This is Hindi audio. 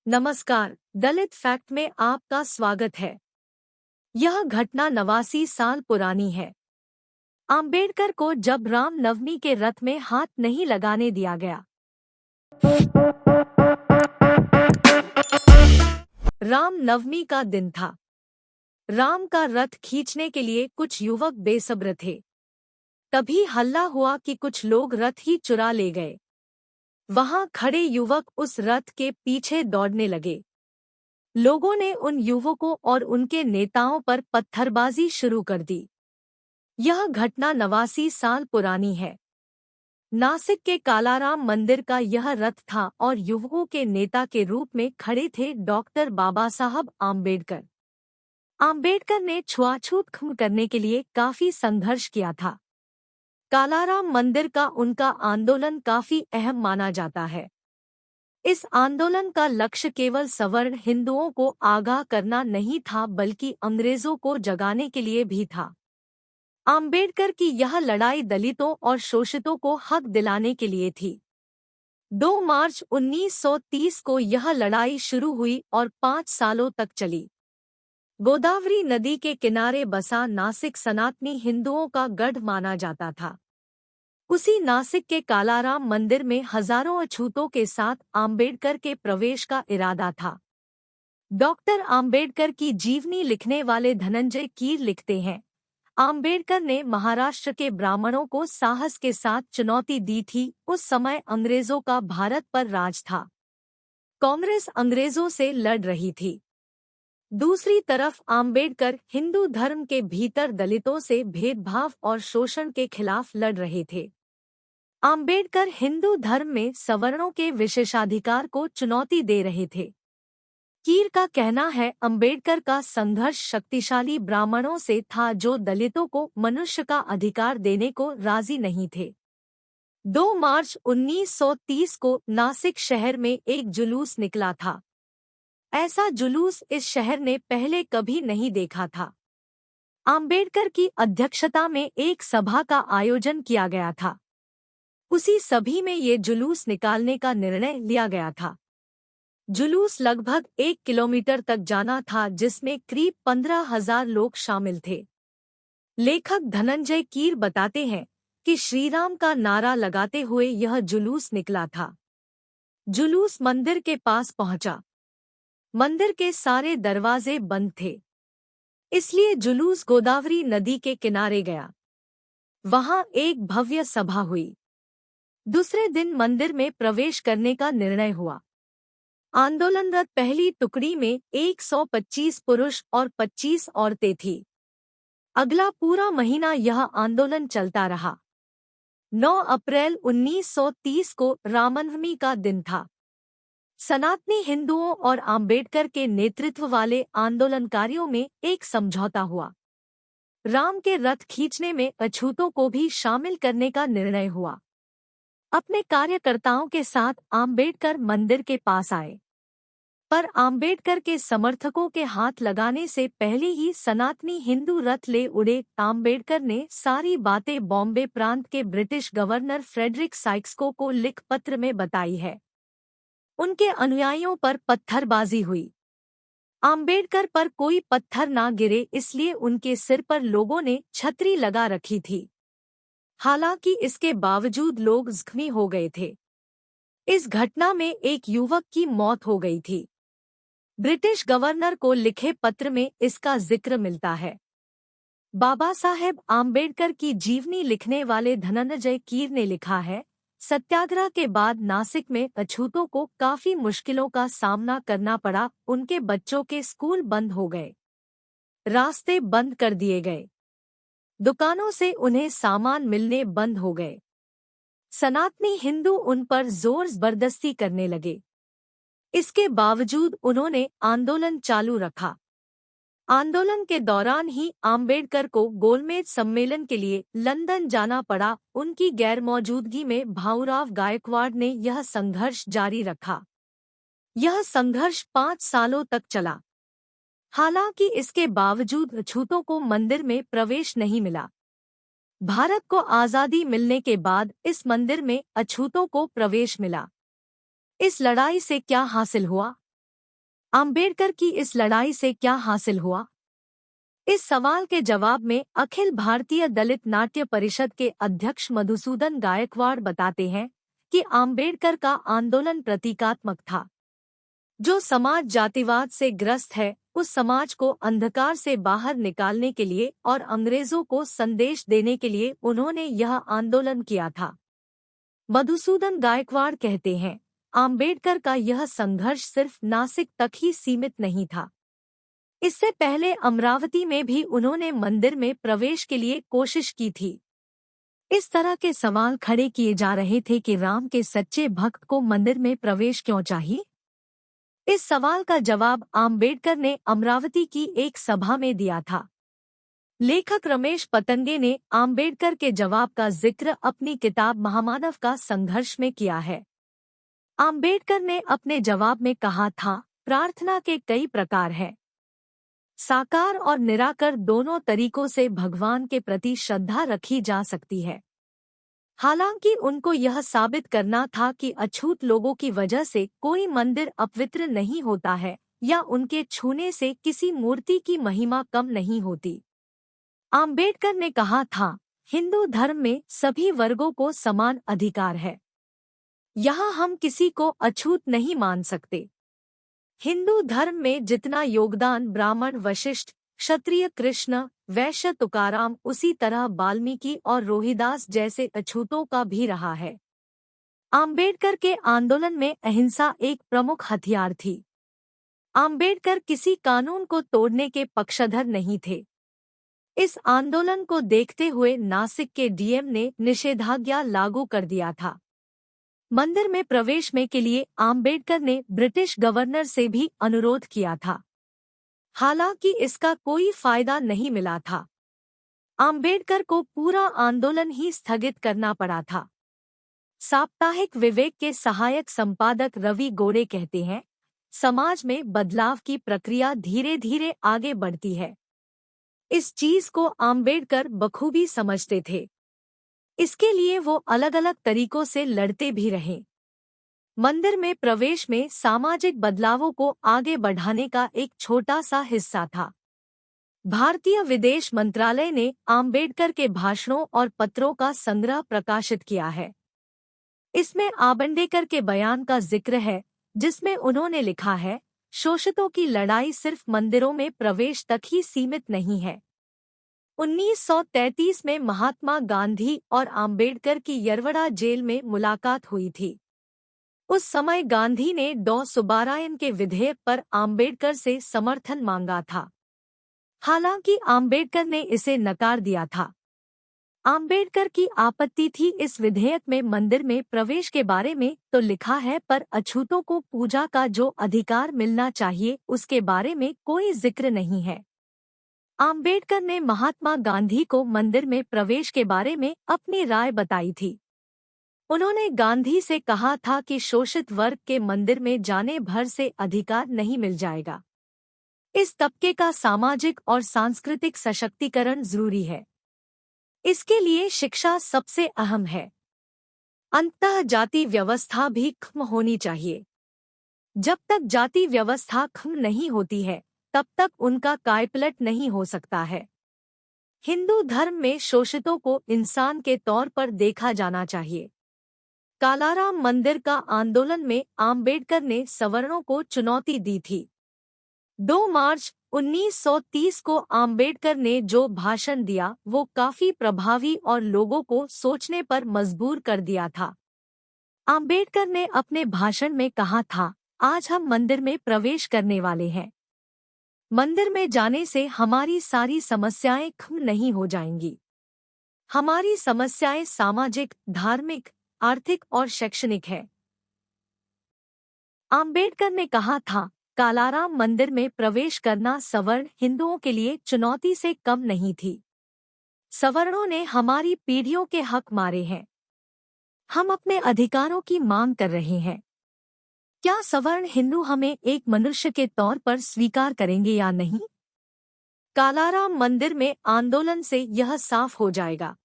नमस्कार, दलित फैक्ट में आपका स्वागत है। यह घटना 89 साल पुरानी है। आम्बेडकर को जब रामनवमी के रथ में हाथ नहीं लगाने दिया गया। रामनवमी का दिन था। राम का रथ खींचने के लिए कुछ युवक बेसब्र थे। तभी हल्ला हुआ कि कुछ लोग रथ ही चुरा ले गए। वहां खड़े युवक उस रथ के पीछे दौड़ने लगे। लोगों ने उन युवकों और उनके नेताओं पर पत्थरबाजी शुरू कर दी। यह घटना 89 साल पुरानी है। नासिक के कालाराम मंदिर का यह रथ था और युवकों के नेता के रूप में खड़े थे डॉक्टर बाबा साहब आम्बेडकर। आम्बेडकर ने छुआछूत खत्म करने के लिए काफी संघर्ष किया था। कालाराम मंदिर का उनका आंदोलन काफी अहम माना जाता है। इस आंदोलन का लक्ष्य केवल सवर्ण हिंदुओं को आगाह करना नहीं था बल्कि अंग्रेजों को जगाने के लिए भी था। आम्बेडकर की यह लड़ाई दलितों और शोषितों को हक दिलाने के लिए थी। 2 मार्च 1930 को यह लड़ाई शुरू हुई और 5 सालों तक चली। गोदावरी नदी के किनारे बसा नासिक सनातनी हिंदुओं का गढ़ माना जाता था। उसी नासिक के कालाराम मंदिर में हजारों अछूतों के साथ आम्बेडकर के प्रवेश का इरादा था। डॉक्टर आम्बेडकर की जीवनी लिखने वाले धनंजय कीर लिखते हैं, आम्बेडकर ने महाराष्ट्र के ब्राह्मणों को साहस के साथ चुनौती दी थी। उस समय अंग्रेजों का भारत पर राज था। कांग्रेस अंग्रेजों से लड़ रही थी। दूसरी तरफ आम्बेडकर हिंदू धर्म के भीतर दलितों से भेदभाव और शोषण के खिलाफ लड़ रहे थे। आम्बेडकर हिंदू धर्म में सवर्णों के विशेषाधिकार को चुनौती दे रहे थे। कीर का कहना है, आम्बेडकर का संघर्ष शक्तिशाली ब्राह्मणों से था जो दलितों को मनुष्य का अधिकार देने को राजी नहीं थे। 2 मार्च 1930 को नासिक शहर में एक जुलूस निकला था। ऐसा जुलूस इस शहर ने पहले कभी नहीं देखा था। आम्बेडकर की अध्यक्षता में एक सभा का आयोजन किया गया था। उसी सभी में ये जुलूस निकालने का निर्णय लिया गया था। जुलूस लगभग 1 किलोमीटर तक जाना था जिसमें करीब 15,000 लोग शामिल थे। लेखक धनंजय कीर बताते हैं कि श्रीराम का नारा लगाते हुए यह जुलूस निकला था। जुलूस मंदिर के पास पहुंचा। मंदिर के सारे दरवाजे बंद थे, इसलिए जुलूस गोदावरी नदी के किनारे गया। वहां एक भव्य सभा हुई। दूसरे दिन मंदिर में प्रवेश करने का निर्णय हुआ। आंदोलनरत पहली टुकड़ी में 125 पुरुष और 25 औरतें थीं। अगला पूरा महीना यह आंदोलन चलता रहा। 9 अप्रैल 1930 को रामनवमी का दिन था। सनातनी हिंदुओं और आम्बेडकर के नेतृत्व वाले आंदोलनकारियों में एक समझौता हुआ। राम के रथ खींचने में अछूतों को भी शामिल करने का निर्णय हुआ। अपने कार्यकर्ताओं के साथ आम्बेडकर मंदिर के पास आए, पर आम्बेडकर के समर्थकों के हाथ लगाने से पहले ही सनातनी हिंदू रथ ले उड़े। आम्बेडकर ने सारी बातें बॉम्बे प्रांत के ब्रिटिश गवर्नर फ्रेडरिक साइक्स को लिख पत्र में बताई है। उनके अनुयायियों पर पत्थरबाजी हुई। आम्बेडकर पर कोई पत्थर ना गिरे इसलिए उनके सिर पर लोगों ने छतरी लगा रखी थी। हालांकि इसके बावजूद लोग जख्मी हो गए थे। इस घटना में एक युवक की मौत हो गई थी। ब्रिटिश गवर्नर को लिखे पत्र में इसका जिक्र मिलता है। बाबा साहेब आम्बेडकर की जीवनी लिखने वाले धनंजय कीर ने लिखा है, सत्याग्रह के बाद नासिक में अछूतों को काफी मुश्किलों का सामना करना पड़ा। उनके बच्चों के स्कूल बंद हो गए, रास्ते बंद कर दिए गए, दुकानों से उन्हें सामान मिलने बंद हो गए। सनातनी हिंदू उन पर जोर जबरदस्ती करने लगे। इसके बावजूद उन्होंने आंदोलन चालू रखा। आंदोलन के दौरान ही आम्बेडकर को गोलमेज सम्मेलन के लिए लंदन जाना पड़ा। उनकी गैरमौजूदगी में भाऊराव गायकवाड़ ने यह संघर्ष जारी रखा। यह संघर्ष 5 सालों तक चला। हालांकि इसके बावजूद अछूतों को मंदिर में प्रवेश नहीं मिला। भारत को आज़ादी मिलने के बाद इस मंदिर में अछूतों को प्रवेश मिला। इस लड़ाई से क्या हासिल हुआ? आम्बेडकर की इस लड़ाई से क्या हासिल हुआ? इस सवाल के जवाब में अखिल भारतीय दलित नाट्य परिषद के अध्यक्ष मधुसूदन गायकवाड़ बताते हैं कि आम्बेडकर का आंदोलन प्रतीकात्मक था। जो समाज जातिवाद से ग्रस्त है, उस समाज को अंधकार से बाहर निकालने के लिए और अंग्रेजों को संदेश देने के लिए उन्होंने यह आंदोलन किया था। मधुसूदन गायकवाड़ कहते हैं, आम्बेडकर का यह संघर्ष सिर्फ नासिक तक ही सीमित नहीं था। इससे पहले अमरावती में भी उन्होंने मंदिर में प्रवेश के लिए कोशिश की थी। इस तरह के सवाल खड़े किए जा रहे थे कि राम के सच्चे भक्त को मंदिर में प्रवेश क्यों चाहिए? इस सवाल का जवाब आम्बेडकर ने अमरावती की एक सभा में दिया था। लेखक रमेश पतंगे ने आम्बेडकर के जवाब का जिक्र अपनी किताब महामानव का संघर्ष में किया है। आम्बेडकर ने अपने जवाब में कहा था, प्रार्थना के कई प्रकार हैं। साकार और निराकार दोनों तरीकों से भगवान के प्रति श्रद्धा रखी जा सकती है। हालांकि उनको यह साबित करना था कि अछूत लोगों की वजह से कोई मंदिर अपवित्र नहीं होता है या उनके छूने से किसी मूर्ति की महिमा कम नहीं होती। आम्बेडकर ने कहा था, हिंदू धर्म में सभी वर्गों को समान अधिकार है। यहाँ हम किसी को अछूत नहीं मान सकते। हिंदू धर्म में जितना योगदान ब्राह्मण वशिष्ठ, क्षत्रिय कृष्ण, वैश्य तुकाराम, उसी तरह वाल्मीकि और रोहिदास जैसे अछूतों का भी रहा है। आम्बेडकर के आंदोलन में अहिंसा एक प्रमुख हथियार थी। आम्बेडकर किसी कानून को तोड़ने के पक्षधर नहीं थे। इस आंदोलन को देखते हुए नासिक के डीएम ने निषेधाज्ञा लागू कर दिया था। मंदिर में प्रवेश में के लिए आम्बेडकर ने ब्रिटिश गवर्नर से भी अनुरोध किया था। हालांकि इसका कोई फायदा नहीं मिला था। आम्बेडकर को पूरा आंदोलन ही स्थगित करना पड़ा था। साप्ताहिक विवेक के सहायक संपादक रवि गोरे कहते हैं, समाज में बदलाव की प्रक्रिया धीरे धीरे आगे बढ़ती है। इस चीज को आम्बेडकर बखूबी समझते थे। इसके लिए वो अलग अलग तरीकों से लड़ते भी रहे। मंदिर में प्रवेश में सामाजिक बदलावों को आगे बढ़ाने का एक छोटा सा हिस्सा था। भारतीय विदेश मंत्रालय ने आम्बेडकर के भाषणों और पत्रों का संग्रह प्रकाशित किया है। इसमें आम्बेडकर के बयान का जिक्र है, जिसमें उन्होंने लिखा है, शोषितों की लड़ाई सिर्फ मंदिरों में प्रवेश तक ही सीमित नहीं है। 1933 में महात्मा गांधी और आम्बेडकर की यरवड़ा जेल में मुलाकात हुई थी। उस समय गांधी ने डॉ सुब्बारायन के विधेयक पर आम्बेडकर से समर्थन मांगा था। हालांकि आम्बेडकर ने इसे नकार दिया था। आम्बेडकर की आपत्ति थी इस विधेयक में मंदिर में प्रवेश के बारे में तो लिखा है, पर अछूतों को पूजा का जो अधिकार मिलना चाहिए उसके बारे में कोई जिक्र नहीं है। आम्बेडकर ने महात्मा गांधी को मंदिर में प्रवेश के बारे में अपनी राय बताई थी। उन्होंने गांधी से कहा था कि शोषित वर्ग के मंदिर में जाने भर से अधिकार नहीं मिल जाएगा। इस तबके का सामाजिक और सांस्कृतिक सशक्तिकरण जरूरी है। इसके लिए शिक्षा सबसे अहम है। अंततः जाति व्यवस्था भी खत्म होनी चाहिए। जब तक जाति व्यवस्था खत्म नहीं होती है, तब तक उनका कायपलट नहीं हो सकता है। हिंदू धर्म में शोषितों को इंसान के तौर पर देखा जाना चाहिए। कालाराम मंदिर का आंदोलन में आम्बेडकर ने सवर्णों को चुनौती दी थी। 2 मार्च 1930 को आम्बेडकर ने जो भाषण दिया वो काफी प्रभावी और लोगों को सोचने पर मजबूर कर दिया था। आम्बेडकर ने अपने भाषण में कहा था, आज हम मंदिर में प्रवेश करने वाले हैं। मंदिर में जाने से हमारी सारी समस्याएं खत्म नहीं हो जाएंगी। हमारी समस्याएं सामाजिक, धार्मिक, आर्थिक और शैक्षणिक है। आम्बेडकर ने कहा था, कालाराम मंदिर में प्रवेश करना सवर्ण हिंदुओं के लिए चुनौती से कम नहीं थी। सवर्णों ने हमारी पीढ़ियों के हक मारे हैं। हम अपने अधिकारों की मांग कर रहे हैं। क्या सवर्ण हिंदू हमें एक मनुष्य के तौर पर स्वीकार करेंगे या नहीं? कालाराम मंदिर में आंदोलन से यह साफ हो जाएगा।